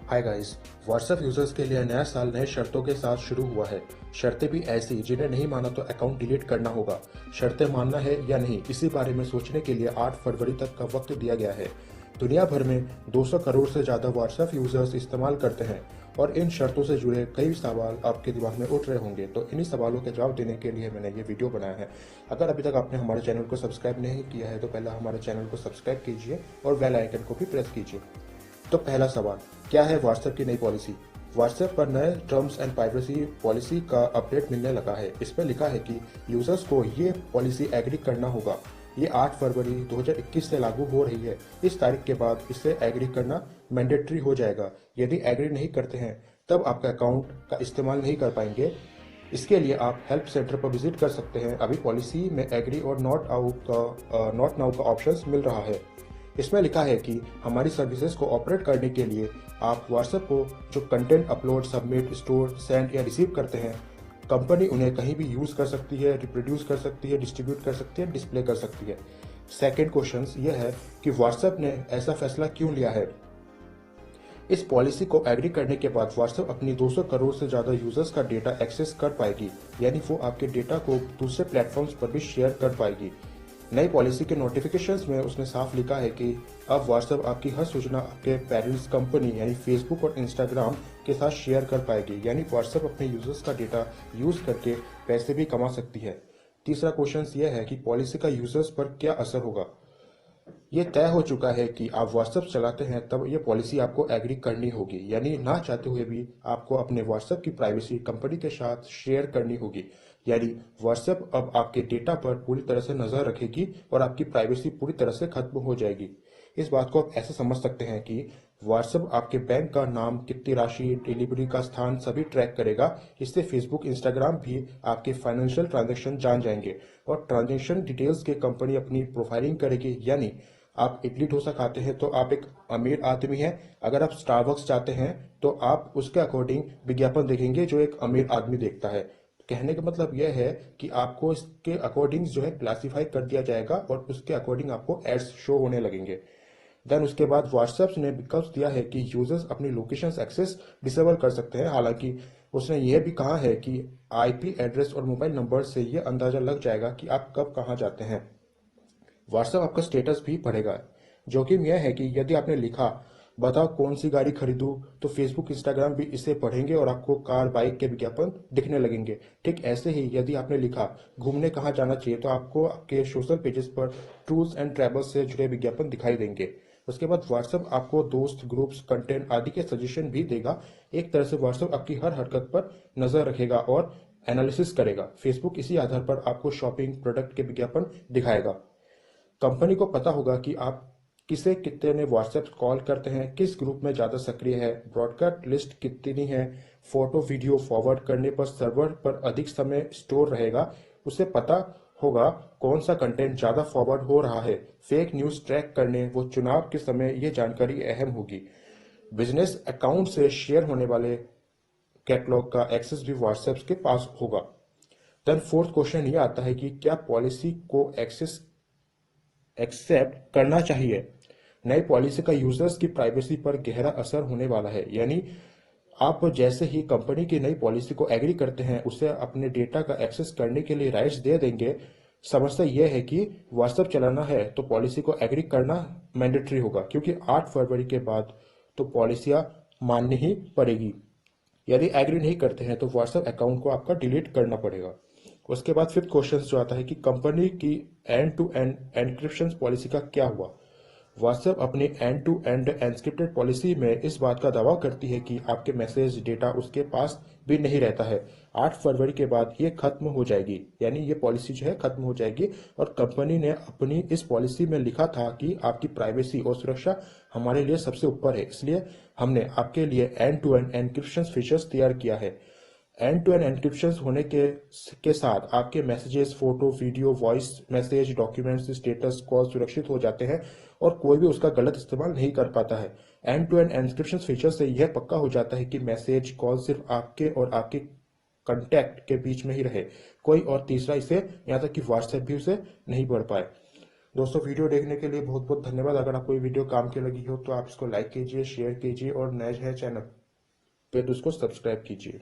Hi guys. WhatsApp users के लिए नया साल नए शर्तों के साथ शुरू हुआ है। शर्तें भी ऐसी जिन्हें नहीं माना तो अकाउंट डिलीट करना होगा। शर्तें मानना है या नहीं, इसी बारे में सोचने के लिए 8 फरवरी तक का वक्त दिया गया है। दुनिया भर में 200 करोड़ से ज़्यादा व्हाट्सएप यूजर्स इस्तेमाल करते हैं और इन शर्तों से जुड़े कई सवाल आपके दिमाग में उठ रहे होंगे। तो इन्हीं सवालों के जवाब देने के लिए मैंने ये वीडियो बनाया है। अगर अभी तक आपने हमारे चैनल को सब्सक्राइब नहीं किया है तो पहले हमारे चैनल को सब्सक्राइब कीजिए और बेल आइकन को भी प्रेस कीजिए। तो पहला सवाल, क्या है व्हाट्सएप की नई पॉलिसी। व्हाट्सएप पर नए टर्म्स एंड प्राइवेसी पॉलिसी का अपडेट मिलने लगा है। इसमें लिखा है कि यूजर्स को ये पॉलिसी एग्री करना होगा। ये 8 फरवरी 2021 से लागू हो रही है। इस तारीख के बाद इसे एग्री करना मैंडेटरी हो जाएगा। यदि एग्री नहीं करते हैं तब आपका अकाउंट का इस्तेमाल नहीं कर पाएंगे। इसके लिए आप हेल्प सेंटर पर विजिट कर सकते हैं। अभी पॉलिसी में एग्री और नॉट नाउ का ऑप्शन मिल रहा है। इसमें लिखा है कि हमारी सर्विसेज को ऑपरेट करने के लिए आप व्हाट्सएप को जो content upload, submit, store, send या रिसीव करते हैं, कंपनी उन्हें कहीं भी यूज कर सकती है, रिप्रोड्यूस कर सकती है, डिस्ट्रीब्यूट कर सकती है, डिस्प्ले कर सकती है। सेकेंड क्वेश्चन यह है कि व्हाट्सएप ने ऐसा फैसला क्यों लिया है। इस पॉलिसी को एग्री करने के बाद व्हाट्सएप अपनी 200 करोड़ से ज्यादा यूजर्स का डेटा एक्सेस कर पाएगी, यानी वो आपके डेटा को दूसरे प्लेटफॉर्म्स पर भी शेयर कर पाएगी। नई पॉलिसी के नोटिफिकेशंस में उसने साफ लिखा है कि अब व्हाट्सएप आपकी हर सूचना आपके पेरेंट्स कंपनी यानी फेसबुक और इंस्टाग्राम के साथ शेयर कर पाएगी, यानी व्हाट्सएप अपने यूजर्स का डेटा यूज करके पैसे भी कमा सकती है। तीसरा क्वेश्चन यह है कि पॉलिसी का यूजर्स पर क्या असर होगा। ये तय हो चुका है कि आप व्हाट्सएप चलाते हैं तब ये पॉलिसी आपको एग्री करनी होगी, यानी ना चाहते हुए भी आपको अपने व्हाट्सएप की प्राइवेसी कंपनी के साथ शेयर करनी होगी। यानी व्हाट्सएप अब आपके डेटा पर पूरी तरह से नजर रखेगी और आपकी प्राइवेसी पूरी तरह से खत्म हो जाएगी। इस बात को आप ऐसे समझ सकते हैं कि व्हाट्सएप आपके बैंक का नाम, कितनी राशि, डिलीवरी का स्थान सभी ट्रैक करेगा। इससे फेसबुक, इंस्टाग्राम भी आपके फाइनेंशियल ट्रांजैक्शन जान जाएंगे और ट्रांजैक्शन डिटेल्स के कंपनी अपनी प्रोफाइलिंग करेगी। यानी आप इडली डोसा खाते हैं तो आप एक अमीर आदमी हैं, अगर आप स्टारबक्स चाहते हैं तो आप उसके अकॉर्डिंग विज्ञापन देखेंगे जो एक अमीर आदमी देखता है। कहने का मतलब यह है कि आपको इसके अकॉर्डिंग जो है क्लासिफाई कर दिया जाएगा और उसके अकॉर्डिंग आपको एड्स शो होने लगेंगे। देन उसके बाद व्हाट्सएप ने विकल्प दिया है कि यूजर्स अपनी लोकेशन एक्सेस डिसेबल कर सकते हैं। हालांकि उसने यह भी कहा है कि आईपी एड्रेस और मोबाइल नंबर से यह अंदाजा लग जाएगा कि आप कब कहां जाते हैं। व्हाट्सएप आपका स्टेटस भी पढ़ेगा। जोखिम यह है कि यदि आपने लिखा बताओ कौन सी गाड़ी खरीदूं, तो फेसबुक, इंस्टाग्राम भी इसे पढ़ेंगे और आपको कार, बाइक के विज्ञापन दिखने लगेंगे। ठीक ऐसे ही यदि आपने लिखा घूमने कहाँ जाना चाहिए, तो आपको आपके सोशल पेजेस पर टूर्स एंड ट्रैवल्स से जुड़े विज्ञापन दिखाई देंगे। उसके बाद व्हाट्सएप आपको दोस्त, ग्रुप्स, कंटेंट आदि के सजेशन भी देगा। एक तरह से व्हाट्सएप आपकी हर हरकत पर नजर रखेगा और एनालिसिस करेगा। फेसबुक इसी आधार पर आपको शॉपिंग, प्रोडक्ट के विज्ञापन दिखाएगा। कंपनी को पता होगा कि आप किसे कितने व्हाट्सएप कॉल करते हैं, किस ग्रुप में ज्यादा सक्रिय है, ब्रॉडकास्ट लिस्ट कितनी है, फोटो वीडियो फॉरवर्ड करने पर सर्वर पर अधिक समय स्टोर रहेगा। उसे पता होगा कौन सा कंटेंट ज्यादा फॉरवर्ड हो रहा है। फेक न्यूज ट्रैक करने वो चुनाव के समय ये जानकारी अहम होगी। बिजनेस अकाउंट से शेयर होने वाले कैटलॉग का एक्सेस भी व्हाट्सएप के पास होगा। देन फोर्थ क्वेश्चन ये आता है कि क्या पॉलिसी को एक्सेप्ट करना चाहिए। नई पॉलिसी का यूजर्स की प्राइवेसी पर गहरा असर होने वाला है। यानी आप जैसे ही कंपनी की नई पॉलिसी को एग्री करते हैं, उसे अपने डेटा का एक्सेस करने के लिए राइट्स दे देंगे। समस्या यह है कि व्हाट्सएप चलाना है तो पॉलिसी को एग्री करना मैंडेटरी होगा, क्योंकि 8 फरवरी के बाद तो पॉलिसियां माननी ही पड़ेगी। यदि एग्री नहीं करते हैं तो व्हाट्सएप अकाउंट को आपका डिलीट करना पड़ेगा। उसके बाद फिफ्थ क्वेश्चन जो आता है कि कंपनी की end to end encryption policy का क्या हुआ। व्हाट्सएप अपनी end to end encrypted policy में इस बात का दावा करती है कि आपके मैसेज डेटा उसके पास भी नहीं रहता है। 8 फरवरी के बाद ये खत्म हो जाएगी, यानी ये पॉलिसी जो है खत्म हो जाएगी। और कंपनी ने अपनी इस पॉलिसी में लिखा था कि आपकी प्राइवेसी और सुरक्षा हमारे लिए सबसे ऊपर है, इसलिए हमने आपके लिए end to end encryption features तैयार किया है। एंड टू एंड एन्क्रिप्शन होने के साथ आपके messages, photo, video, voice message, documents, status, call सुरक्षित हो जाते हैं और कोई भी उसका गलत इस्तेमाल नहीं कर पाता है। End to end encryption feature से यह पक्का हो जाता है कि मैसेज, कॉल सिर्फ आपके और आपके कंटेक्ट के बीच में ही रहे, कोई और तीसरा इसे, यहाँ तक कि व्हाट्सएप भी उसे नहीं पढ़ पाए। दोस्तों वीडियो देखने के लिए बहुत बहुत धन्यवाद। अगर आपको ये वीडियो काम की लगी हो तो आप इसको लाइक कीजिए, शेयर कीजिए और नए है चैनल पे तो इसको सब्सक्राइब कीजिए।